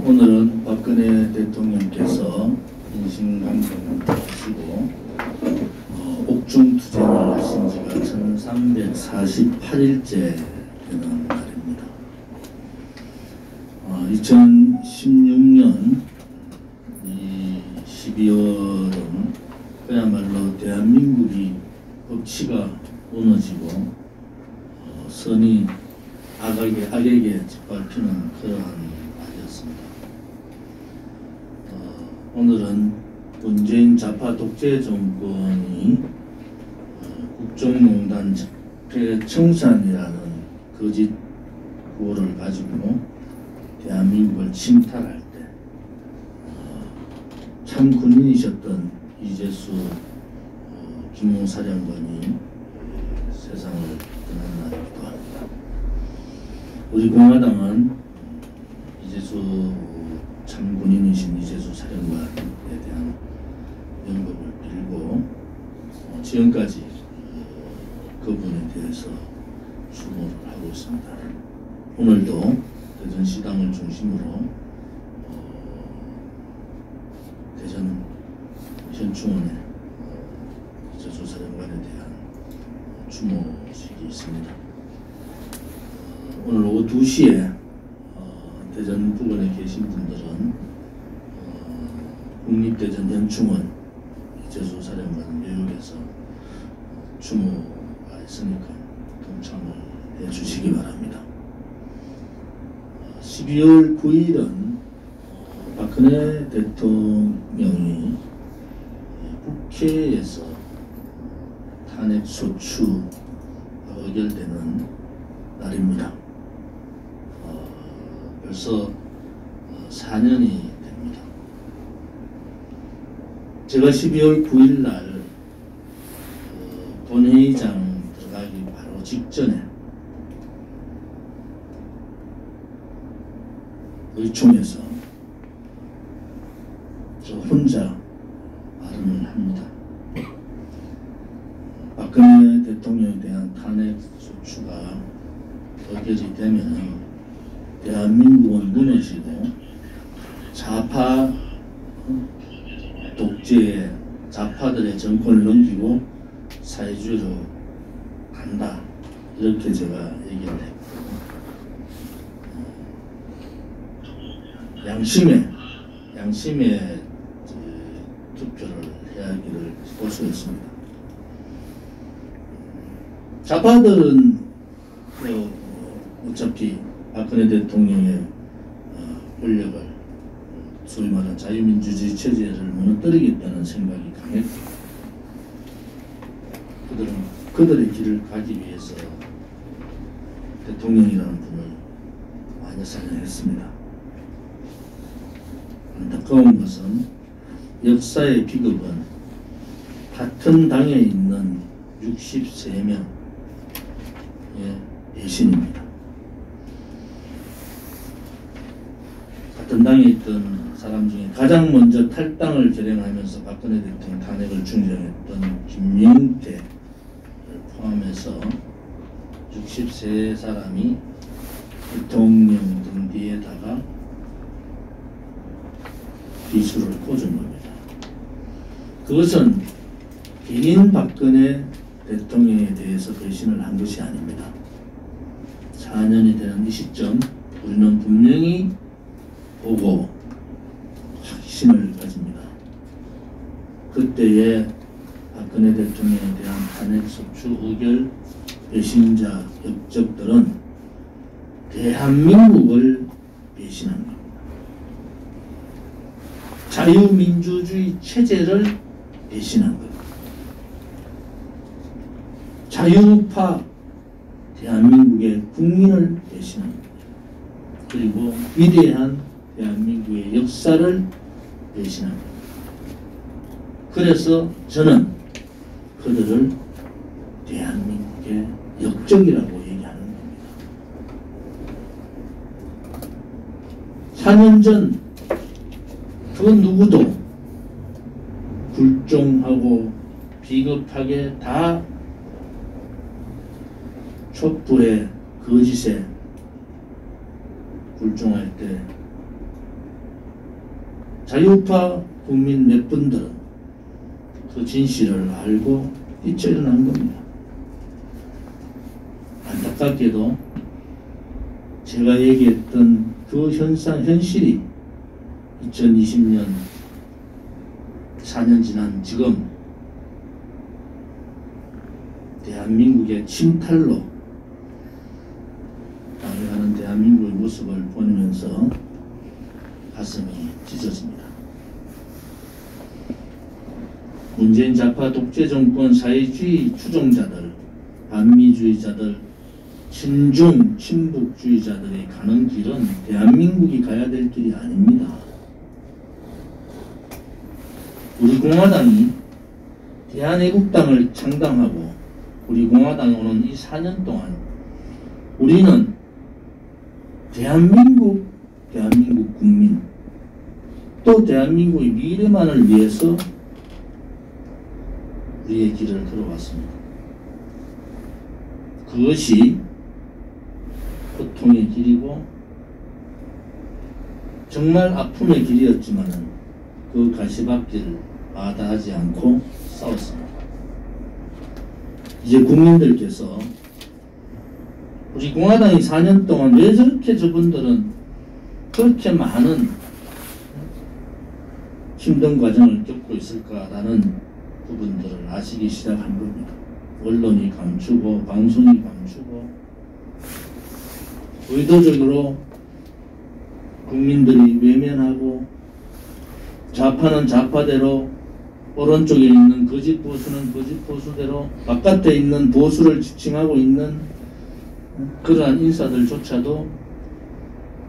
오늘은 박근혜 대통령께서 인신강경을 하시고 옥중 투쟁을 하신 지가 1348일째 되는 날입니다. 2016년 12월은 그야말로 대한민국이 법치가 무너지고 선이 악에게 짓밟히는 그러한 날이었습니다. 오늘은 문재인 좌파 독재 정권이 국정농단 적폐청산이라는 거짓 구호를 가지고 대한민국을 침탈할 때 참 군인이셨던 이재수 기무사령관이 세상을 떠난 날이기도 합니다. 우리 공화당은 이재수 참 군인이신 이재수 사령관에 대한 영겁을 빌고 지금까지 그분에 대해서 추모를 하고 있습니다. 오늘도 대전시당을 중심으로 대전 현충원에 이재수 사령관에 대한 추모식이 있습니다. 오늘 오후 2시에 대전 부근에 계신 분들은 국립대전 현충원 이재수 사령관 묘역에서 추모가 있으니까 동참을 해주시기 바랍니다. 12월 9일은 박근혜 대통령이 국회에서 탄핵소추가 의결되는 날입니다. 벌써 4년이 됩니다. 제가 12월 9일 날 본회의장 들어가기 바로 직전에 의총에서 저 혼자 발언을 합니다. 박근혜 대통령에 대한 탄핵소추가 의결이 되면 대한민국은 무너지고 좌파 독재의 좌파들의 정권을 넘기고 사회주의로 간다, 이렇게 제가 얘기를 했고, 양심의 투표를 해야 하기를 고소했습니다. 좌파들은 어차피 박근혜 대통령의 권력을 소위 말하는 자유민주주의 체제를 무너뜨리겠다는 생각이 강했고, 그들은 그들의 길을 가기 위해서 대통령이라는 분을 마녀사냥했습니다. 안타까운 것은 역사의 비극은 같은 당에 있는 63명의 배신입니다. 같은 당에 있던 사람 중에 가장 먼저 탈당을 결행하면서 박근혜 대통령 탄핵을 중재했던 김명태를 포함해서 63사람이 대통령 등 뒤에다가 비수를 꽂은 겁니다. 그것은 개인 박근혜 대통령에 대해서 배신을 한 것이 아닙니다. 4년이 되는 이 시점, 우리는 분명히 보고 확신을 가집니다. 그때의 박근혜 대통령에 대한 탄핵소추 의결 배신자 역적들은 대한민국을 배신한 겁니다. 자유민주주의 체제를 배신한 겁니다. 자유파 대한민국의 국민을 배신한 겁니다. 그리고 위대한 대한민국의 역사를 배신한 겁니다. 그래서 저는 그들을 대한민국의 역적이라고 얘기하는 겁니다. 4년 전 그 누구도 굴종하고 비겁하게 다 촛불의 거짓에 굴종할 때 자유파 국민 몇 분들은 그 진실을 알고 뛰쳐일어난 겁니다. 안타깝게도 제가 얘기했던 그 현실이 2020년 4년 지난 지금 대한민국의 침탈로 당해가는 대한민국의 모습을 보면서 가슴이 찢어집니다. 문재인 좌파 독재 정권 사회주의 추종자들, 반미주의자들, 친중 친북주의자들이 가는 길은 대한민국이 가야 될 길이 아닙니다. 우리 공화당이 대한애국당을 창당하고 우리 공화당에 오는 이 4년 동안 우리는 대한민국 국민 또 대한민국의 미래만을 위해서 우리의 길을 걸어왔습니다. 그것이 고통의 길이고 정말 아픔의 길이었지만 그 가시밭길을 마다하지 않고 싸웠습니다. 이제 국민들께서 우리 공화당이 4년 동안 왜 저렇게 저분들은 그렇게 많은 힘든 과정을 겪고 있을까라는 부분들을 아시기 시작한 겁니다. 언론이 감추고 방송이 감추고 의도적으로 국민들이 외면하고 좌파는 좌파대로 오른쪽에 있는 거짓 보수는 거짓 보수대로 바깥에 있는 보수를 지칭하고 있는 그러한 인사들조차도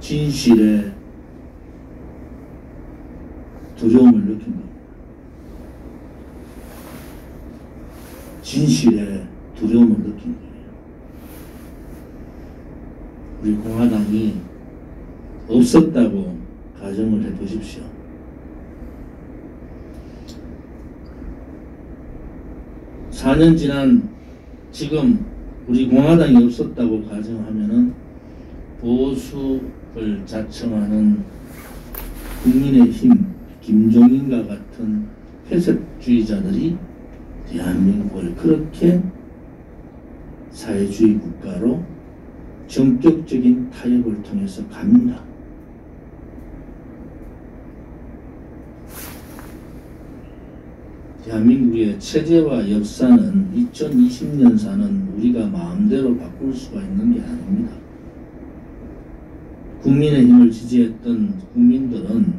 진실에 두려움을 느낀 겁니다. 진실에 두려움을 느낀 거예요. 우리 공화당이 없었다고 가정을 해보십시오. 사 년 지난 지금 우리 공화당이 없었다고 가정하면은 보수를 자청하는 국민의힘 김종인과 같은 회색주의자들이 대한민국을 그렇게 사회주의 국가로 전격적인 타협을 통해서 갑니다. 대한민국의 체제와 역사는 2020년사는 우리가 마음대로 바꿀 수가 있는 게 아닙니다. 국민의힘을 지지했던 국민들은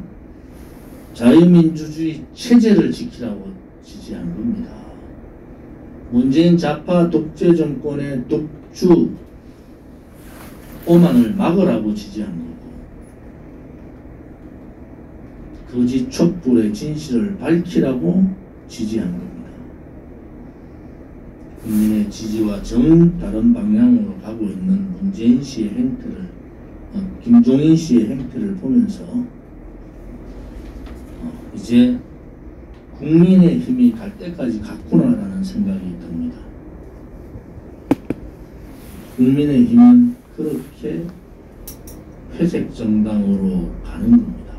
자유민주주의 체제를 지키라고 지지한 겁니다. 문재인 좌파 독재 정권의 독주 오만을 막으라고 지지한 거고 거짓 촛불의 진실을 밝히라고 지지한 겁니다. 국민의 지지와 정 다른 방향으로 가고 있는 문재인 씨의 행태를 김종인 씨의 행태를 보면서 이제 국민의 힘이 갈 때까지 갔구나라는 생각이 듭니다. 국민의 힘은 그렇게 회색 정당으로 가는 겁니다.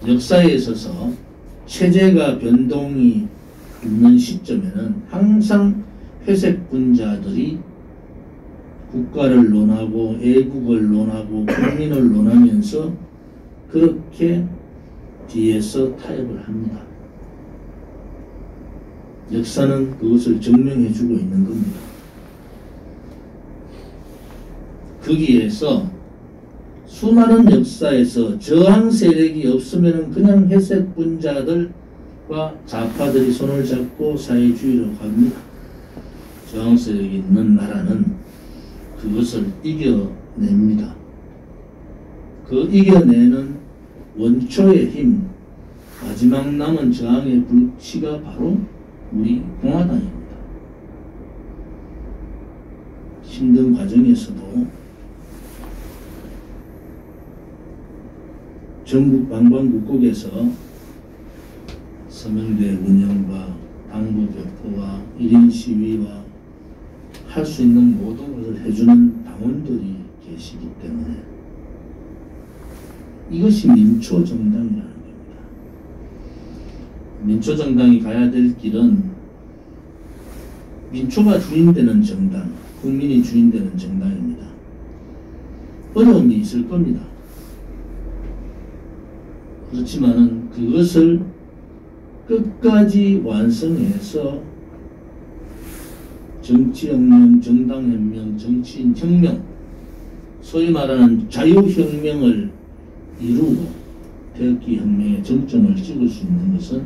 역사에 있어서 체제가 변동이 있는 시점에는 항상 회색 분자들이 국가를 논하고 애국을 논하고 국민을 논하면서 그렇게 뒤에서 타협을 합니다. 역사는 그것을 증명해주고 있는 겁니다. 거기에서 수많은 역사에서 저항 세력이 없으면 그냥 회색 분자들과 좌파들이 손을 잡고 사회주의로 갑니다. 저항 세력이 있는 나라는 그것을 이겨냅니다. 그 이겨내는 원초의 힘, 마지막 남은 저항의 불씨가 바로 우리 공화당입니다. 힘든 과정에서도 전국 방방곡곡에서 서명대 운영과 당부 교포와 1인 시위와 할 수 있는 모든 것을 해주는 당원들이 계시기 때문에 이것이 민초정당이라는 겁니다. 민초정당이 가야 될 길은 민초가 주인되는 정당, 국민이 주인되는 정당입니다. 어려움이 있을 겁니다. 그렇지만은 그것을 끝까지 완성해서 정치혁명, 정당혁명, 정치인혁명, 소위 말하는 자유혁명을 이루고 태극기혁명의 정점을 찍을 수 있는 것은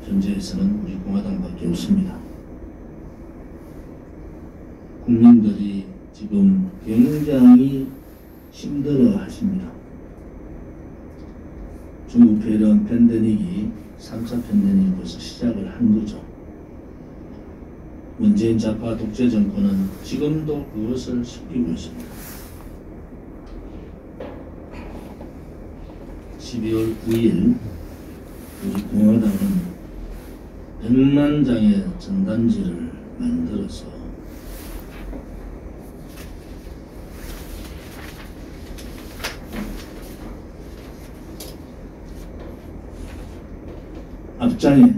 현재에서는 우리 공화당밖에 없습니다. 국민들이 지금 굉장히 힘들어 하십니다. 중국 폐렴 팬데믹이 3차 팬데믹이 벌써 시작을 한 거죠. 문재인 좌파 독재 정권은 지금도 그것을 숨기고 있습니다. 12월 9일 우리 공화당은 100만 장의 전단지를 만들어서 앞장에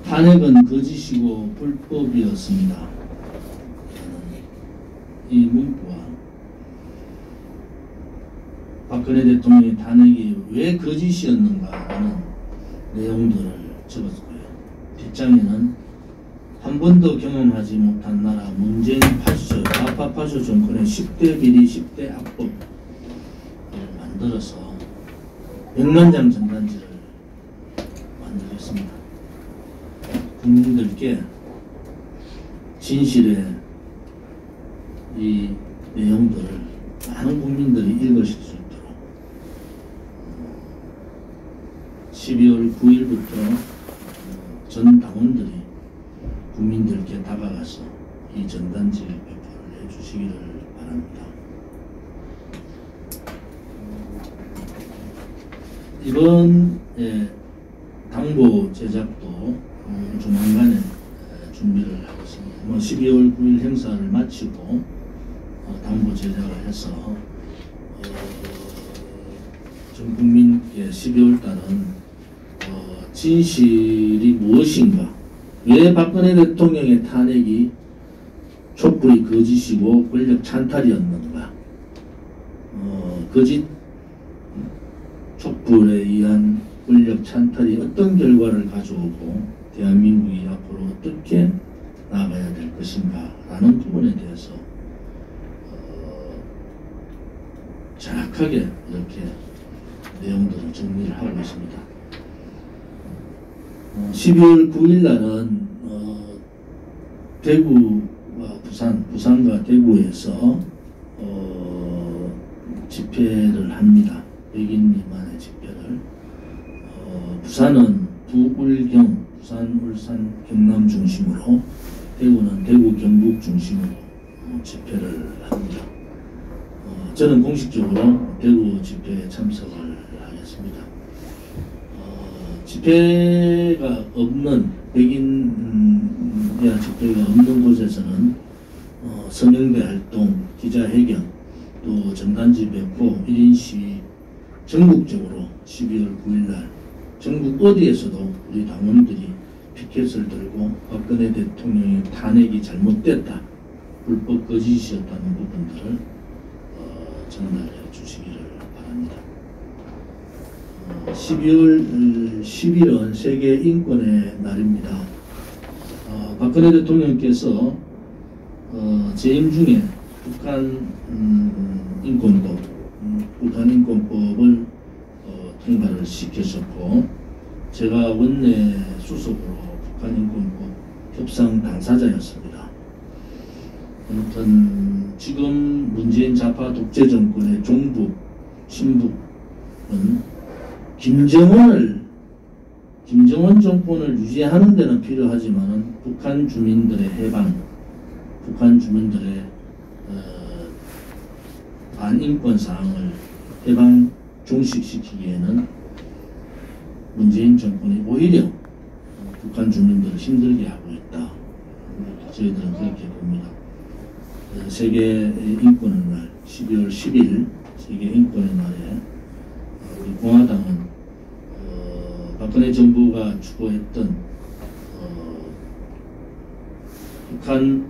탄핵은 거짓이고 불법이었습니다. 이 문구와 박근혜 대통령의 탄핵이 왜 거짓이었는가라는 내용들을 적었고요. 뒷장에는 한 번도 경험하지 못한 나라 문재인 파쇼, 좌파 파쇼 정권의 10대 비리, 10대 악법을 만들어서 100만 장 전단지를 만들었습니다. 국민들께 진실의 이 내용들을 많은 국민들이 읽으실 수 있도록 12월 9일부터 전 당원들이 국민들께 다가가서 이 전단지 배포를 해주시기를 바랍니다. 이번 당보 제작도 조만간에 준비를 하겠습니다. 12월 9일 행사를 마치고 당보 제작을 해서 전 국민께 12월 달은 진실이 무엇인가, 왜 박근혜 대통령의 탄핵이 촛불이 거짓이고 권력 찬탈이었는가, 거짓 촛불에 의한 권력 찬탈이 어떤 결과를 가져오고 대한민국이 앞으로 어떻게 나아가야 될 것인가 라는 부분에 대해서 정확하게 이렇게 내용들을 정리를 하고 있습니다. 12월 9일 날은 대구와 부산과 대구에서 집회를 합니다. 100인 미만의 집회를. 부산은 부울경, 부산, 울산, 경남 중심으로, 대구는 대구, 경북 중심으로 집회를 합니다. 저는 공식적으로 대구 집회에 참석을 하겠습니다. 집회가 없는, 100인 이하 집회가 없는 곳에서는 서명대 활동, 기자회견, 또 전단지 배포, 1인 시위 전국적으로 12월 9일날 전국 어디에서도 우리 당원들이 피켓을 들고 박근혜 대통령의 탄핵이 잘못됐다, 불법 거짓이었다는 부분들을 전달해 주시기를 바랍니다. 12월 10일은 세계 인권의 날입니다. 박근혜 대통령께서 재임 중에 북한 인권법을 통과를 시켰었고, 제가 원내 수석으로 북한 인권법 협상 당사자였습니다. 아무튼 지금 문재인 좌파 독재 정권의 종북, 친북은 김정은 정권을 유지하는 데는 필요하지만 북한 주민들의 해방, 북한 주민들의 반인권 사항을 해방 종식시키기에는 문재인 정권이 오히려 북한 주민들을 힘들게 하고 있다. 저희들은 그렇게 봅니다. 세계 인권의 날 12월 10일 세계 인권의 날에 우리 공화당은 박근혜 정부가 추구했던 북한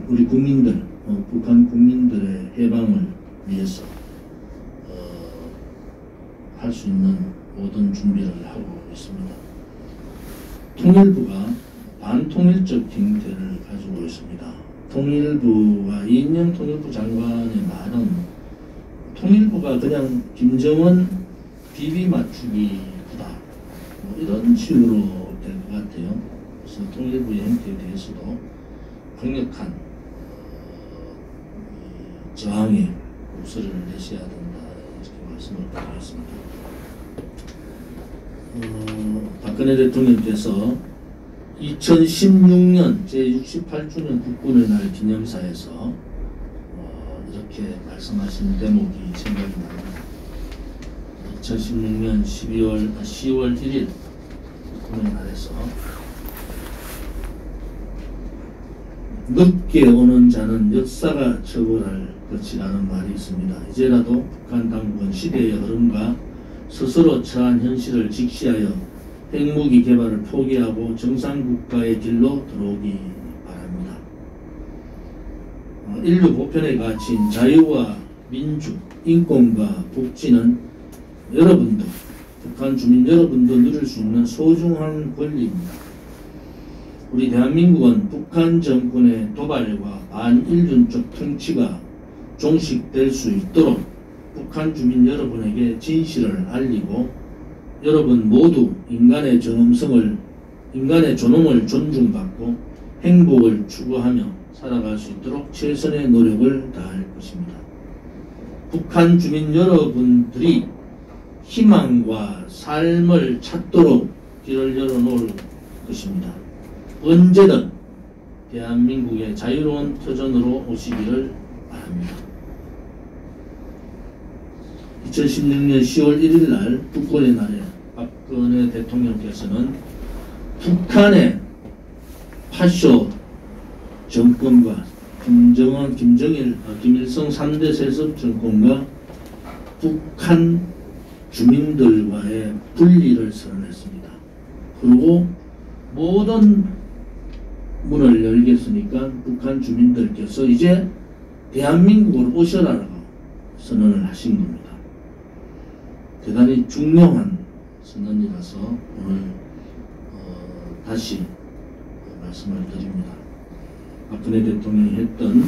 우리 국민들, 북한 국민들의 해방을 위해서 할 수 있는 모든 준비를 하고 있습니다. 통일부가 반통일적 행태를 가지고 있습니다. 통일부가 이인영 통일부 장관의 말은 통일부가 그냥 김정은 비비 맞추기보다 뭐 이런 식으로 될 것 같아요. 그래서 통일부의 행태에 대해서도 강력한 저항의 목소리를 내셔야 된다 이렇게 말씀을 드리겠습니다. 박근혜 대통령께서 2016년 제68주년 국군의 날 기념사에서 이렇게 말씀하신 대목이 생각이 납니다. 2016년 10월 1일 국군의 날에서 늦게 오는 자는 역사가 처벌할 것이라는 말이 있습니다. 이제라도 북한 당국은 시대의 흐름과 스스로 처한 현실을 직시하여 핵무기 개발을 포기하고 정상국가의 길로 들어오기 바랍니다. 인류 보편의 가치인 자유와 민주, 인권과 복지는 여러분도, 북한 주민 여러분도 누릴 수 있는 소중한 권리입니다. 우리 대한민국은 북한 정권의 도발과 반인륜적 통치가 종식될 수 있도록 북한 주민 여러분에게 진실을 알리고 여러분 모두 인간의 존엄을 존중받고 행복을 추구하며 살아갈 수 있도록 최선의 노력을 다할 것입니다. 북한 주민 여러분들이 희망과 삶을 찾도록 길을 열어놓을 것입니다. 언제든 대한민국의 자유로운 터전으로 오시기를 바랍니다. 2016년 10월 1일 날 국군의 날에 박근혜 대통령께서는 북한의 파쇼 정권과 김일성 3대 세습 정권과 북한 주민들과의 분리를 선언했습니다. 그리고 모든 문을 열겠으니까 북한 주민들께서 이제 대한민국으로 오셔라라고 선언을 하신 겁니다. 대단히 중요한 선언이라서 오늘 다시 말씀을 드립니다. 박근혜 대통령이 했던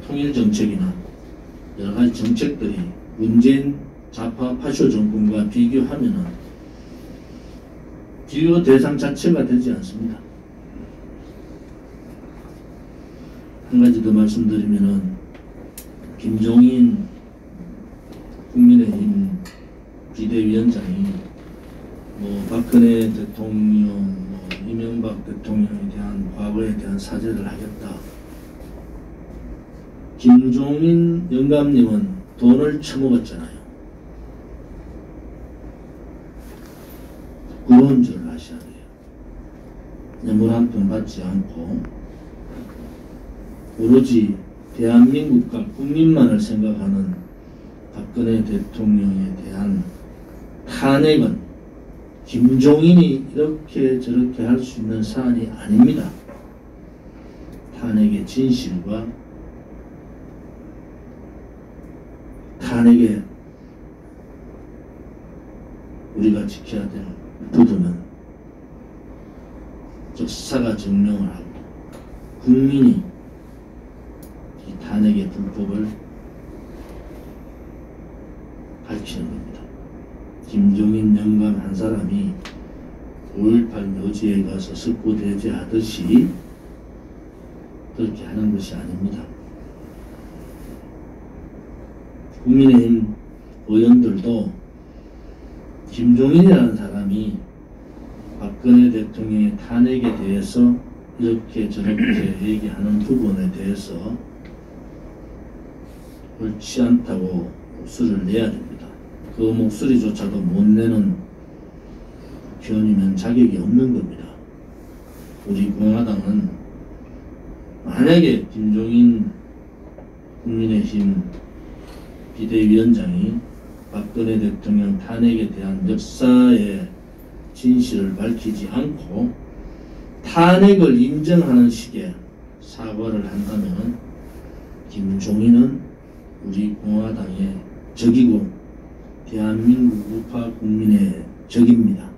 통일정책이나 여러가지 정책들이 문재인 좌파 파쇼 정권과 비교하면은 비교 대상 자체가 되지 않습니다. 한 가지 더 말씀드리면은 김종인 국민의힘 비대위원장이 박근혜 대통령, 이명박 대통령에 대한 과거에 대한 사죄를 하겠다. 김종인 영감님은 돈을 처먹었잖아요. 부끄러운 줄을 아셔야 돼요. 뇌물 한 푼 받지 않고 오로지 대한민국과 국민만을 생각하는 박근혜 대통령에 대한 탄핵은 김종인이 이렇게 저렇게 할 수 있는 사안이 아닙니다. 탄핵의 진실과 탄핵의 우리가 지켜야 될 부분은 역사가 증명을 하고 국민이 이 탄핵의 불법을 밝히는 겁니다. 김종인 영감 한 사람이 5.18 묘지에 가서 석고대죄하듯이 그렇게 하는 것이 아닙니다. 국민의힘 의원들도 김종인이라는 사람이 박근혜 대통령의 탄핵에 대해서 이렇게 저렇게 얘기하는 부분에 대해서 옳지 않다고 목소리를 내야 됩니다. 그 목소리조차도 못 내는 국회의원이면 자격이 없는 겁니다. 우리 공화당은 만약에 김종인 국민의힘 비대위원장이 박근혜 대통령 탄핵에 대한 역사의 진실을 밝히지 않고 탄핵을 인정하는 식의 사과를 한다면 김종인은 우리 공화당의 적이고 대한민국 우파 국민의 적입니다.